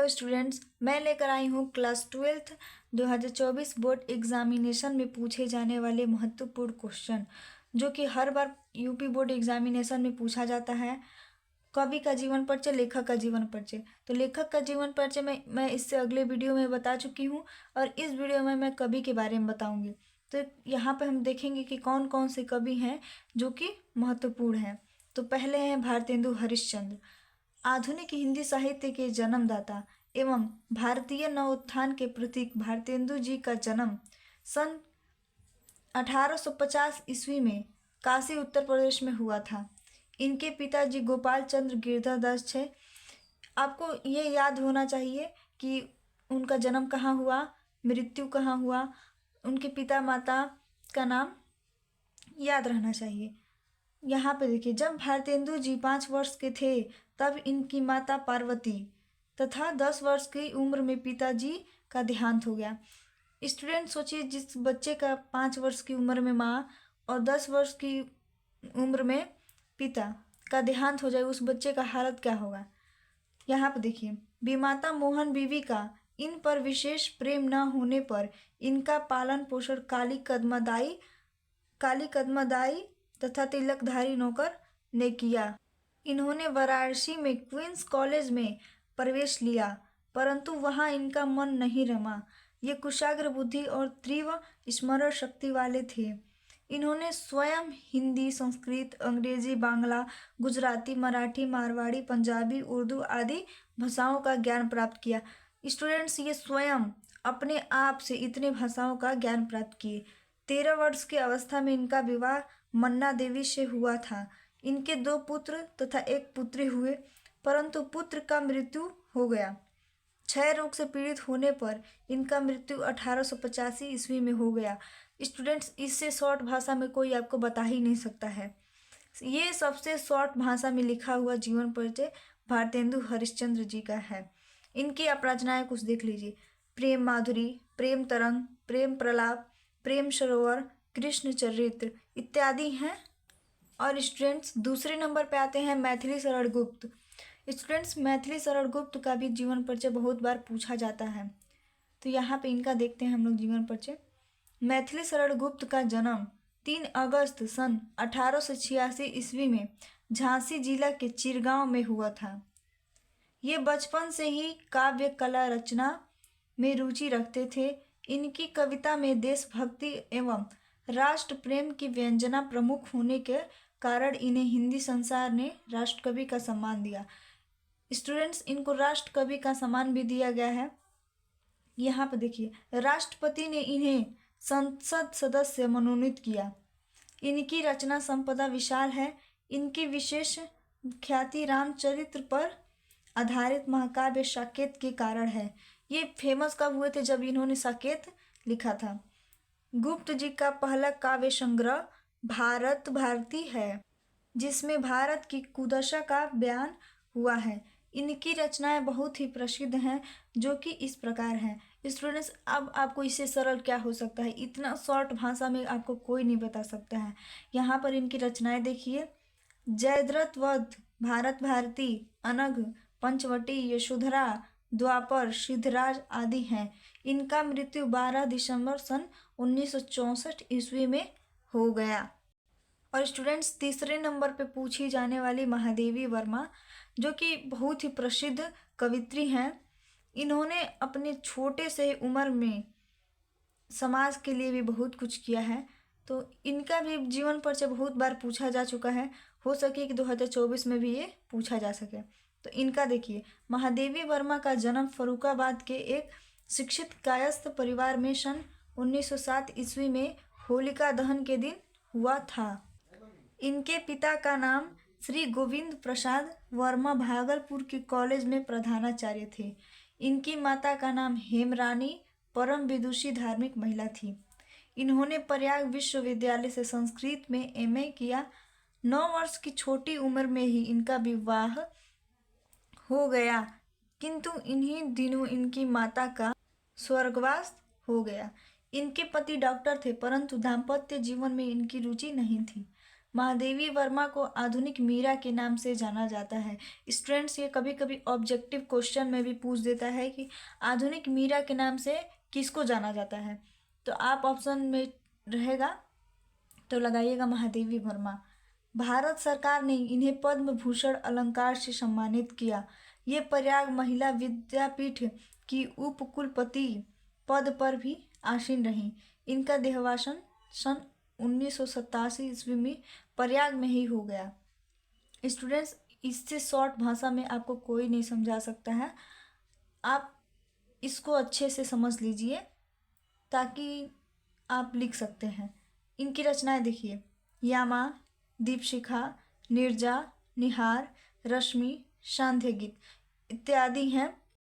Hello students, मैं लेकर आई हूँ क्लास 12th 2024 बोर्ड एग्जामिनेशन में पूछे जाने वाले महत्वपूर्ण क्वेश्चन जो कि हर बार यूपी बोर्ड एग्जामिनेशन में पूछा जाता है। कवि का जीवन परिचय, लेखक का जीवन परिचय। तो लेखक का जीवन परिचय मैं इससे अगले वीडियो में बता चुकी हूँ और इस वीडियो में मैं कवि के बारे में बताऊँगी। तो यहाँ पर हम देखेंगे कि कौन कौन से कवि हैं जो कि महत्वपूर्ण हैं। तो पहले हैं भारतेंदु हरिश्चंद्र, आधुनिक हिंदी साहित्य के जन्मदाता एवं भारतीय नवोत्थान के प्रतीक भारतेंदु जी का जन्म सन 1850 ईस्वी में काशी उत्तर प्रदेश में हुआ था। इनके पिताजी गोपाल चंद्र गिरधर दास थे। आपको ये याद होना चाहिए कि उनका जन्म कहाँ हुआ, मृत्यु कहाँ हुआ, उनके पिता माता का नाम याद रहना चाहिए। यहाँ पे देखिए, जब भारतेंदु जी 5 वर्ष के थे तब इनकी माता पार्वती तथा 10 वर्ष की उम्र में पिताजी का देहांत हो गया। स्टूडेंट सोचिए, जिस बच्चे का 5 वर्ष की उम्र में माँ और 10 वर्ष की उम्र में पिता का देहांत हो जाए, उस बच्चे का हालत क्या होगा। यहाँ पर देखिए, विमाता मोहन बीवी का इन पर विशेष प्रेम न होने पर इनका पालन पोषण काली कदमादाई तथा तिलकधारी नौकर ने किया। इन्होंने वाराणसी में क्वींस कॉलेज में प्रवेश लिया, परंतु वहां इनका मन नहीं रमा। ये कुशाग्र बुद्धि और तीव्र स्मरण शक्ति वाले थे। इन्होंने स्वयं हिंदी, संस्कृत, अंग्रेजी, बांग्ला, गुजराती, मराठी, मारवाड़ी, पंजाबी, उर्दू आदि भाषाओं का ज्ञान प्राप्त किया। स्टूडेंट्स, ये स्वयं अपने आप से इतने भाषाओं का ज्ञान प्राप्त किए। 13 वर्ष की अवस्था में इनका विवाह मन्ना देवी से हुआ था। इनके 2 पुत्र तथा 1 पुत्री हुए, परंतु पुत्र का मृत्यु हो गया। क्षय रोग से पीड़ित होने पर इनका मृत्यु 1885 ईस्वी में हो गया। स्टूडेंट्स, इससे शॉर्ट भाषा में कोई आपको बता ही नहीं सकता है। ये सबसे शॉर्ट भाषा में लिखा हुआ जीवन परिचय भारतेंदु हरिश्चंद्र जी का है। इनकी आप रचनाएं कुछ देख लीजिए। प्रेम माधुरी, प्रेम तरंग, प्रेम प्रलाप, प्रेम सरोवर, कृष्ण चरित्र इत्यादि हैं। और स्टूडेंट्स, दूसरे नंबर पे आते हैं मैथिली शरण गुप्त। स्टूडेंट्स, मैथिली शरण गुप्त का भी जीवन परिचय बहुत बार पूछा जाता है। तो यहाँ पे इनका देखते हैं हम लोग जीवन परिचय। मैथिली शरण गुप्त का जन्म 3 अगस्त सन 1886 ईस्वी में झांसी जिला के चिरगांव में हुआ था। ये बचपन से ही काव्य कला रचना में रुचि रखते थे। इनकी कविता में देशभक्ति एवं राष्ट्र प्रेम की व्यंजना प्रमुख होने के कारण इन्हें हिंदी संसार ने राष्ट्रकवि का सम्मान दिया। स्टूडेंट्स, इनको राष्ट्रकवि का सम्मान भी दिया गया है। यहाँ पर देखिए, राष्ट्रपति ने इन्हें संसद सदस्य मनोनीत किया। इनकी रचना संपदा विशाल है। इनकी विशेष ख्याति रामचरित्र पर आधारित महाकाव्य साकेत के कारण है। ये फेमस कब हुए थे? जब इन्होंने साकेत लिखा था। गुप्त जी का पहला काव्य संग्रह भारत भारती है, जिसमें भारत की कुदशा का बयान हुआ है। इनकी रचनाएं बहुत ही प्रसिद्ध हैं, जो कि इस प्रकार हैं। स्टूडेंट्स, अब आपको इससे सरल क्या हो सकता है? इतना शॉर्ट भाषा में आपको कोई नहीं बता सकता है। यहाँ पर इनकी रचनाएं देखिए। जयद्रथ वध, भारत भारती, अनघ, पंचवटी, यशोधरा, द्वापर, सिद्धराज आदि हैं। इनका मृत्यु 12 दिसंबर सन 1964 ईस्वी में हो गया। और स्टूडेंट्स, तीसरे नंबर पे पूछी जाने वाली महादेवी वर्मा, जो कि बहुत ही प्रसिद्ध कवित्री हैं। इन्होंने अपने छोटे से उम्र में समाज के लिए भी बहुत कुछ किया है। तो इनका भी जीवन परिचय बहुत बार पूछा जा चुका है। हो सके कि 2024 में भी ये पूछा जा सके। तो इनका देखिए, महादेवी वर्मा का जन्म फर्रुखाबाद के एक शिक्षित कायस्थ परिवार में सन 1907 ईस्वी में होलिका दहन के दिन हुआ था। इनके पिता का नाम श्री गोविंद प्रसाद वर्मा भागलपुर के कॉलेज में प्रधानाचार्य थे। इनकी माता का नाम हेमरानी परम विदुषी धार्मिक महिला थी। इन्होंने प्रयाग विश्वविद्यालय से संस्कृत में एमए किया। 9 वर्ष की छोटी उम्र में ही इनका विवाह हो गया, किंतु इन्हीं दिनों इनकी माता का स्वर्गवास हो गया। इनके पति डॉक्टर थे, परंतु दाम्पत्य जीवन में इनकी रुचि नहीं थी। महादेवी वर्मा को आधुनिक मीरा के नाम से जाना जाता है। स्टूडेंट्स, ये कभी कभी ऑब्जेक्टिव क्वेश्चन में भी पूछ देता है कि आधुनिक मीरा के नाम से किसको जाना जाता है। तो आप ऑप्शन में रहेगा तो लगाइएगा महादेवी वर्मा। भारत सरकार ने इन्हें पद्म भूषण अलंकार से सम्मानित किया। ये प्रयाग महिला विद्यापीठ की उपकुलपति पद पर भी आसीन रहीं। इनका देहावसान सन 1987 ईस्वी में प्रयाग में ही हो गया। स्टूडेंट्स, इससे शॉर्ट भाषा में आपको कोई नहीं समझा सकता है। आप इसको अच्छे से समझ लीजिए ताकि आप लिख सकते हैं। इनकी रचनाएं देखिए, यामा, दीपशिखा, नीरजा, निहार, रश्मि, सांध्य गीत इत्यादि हैं।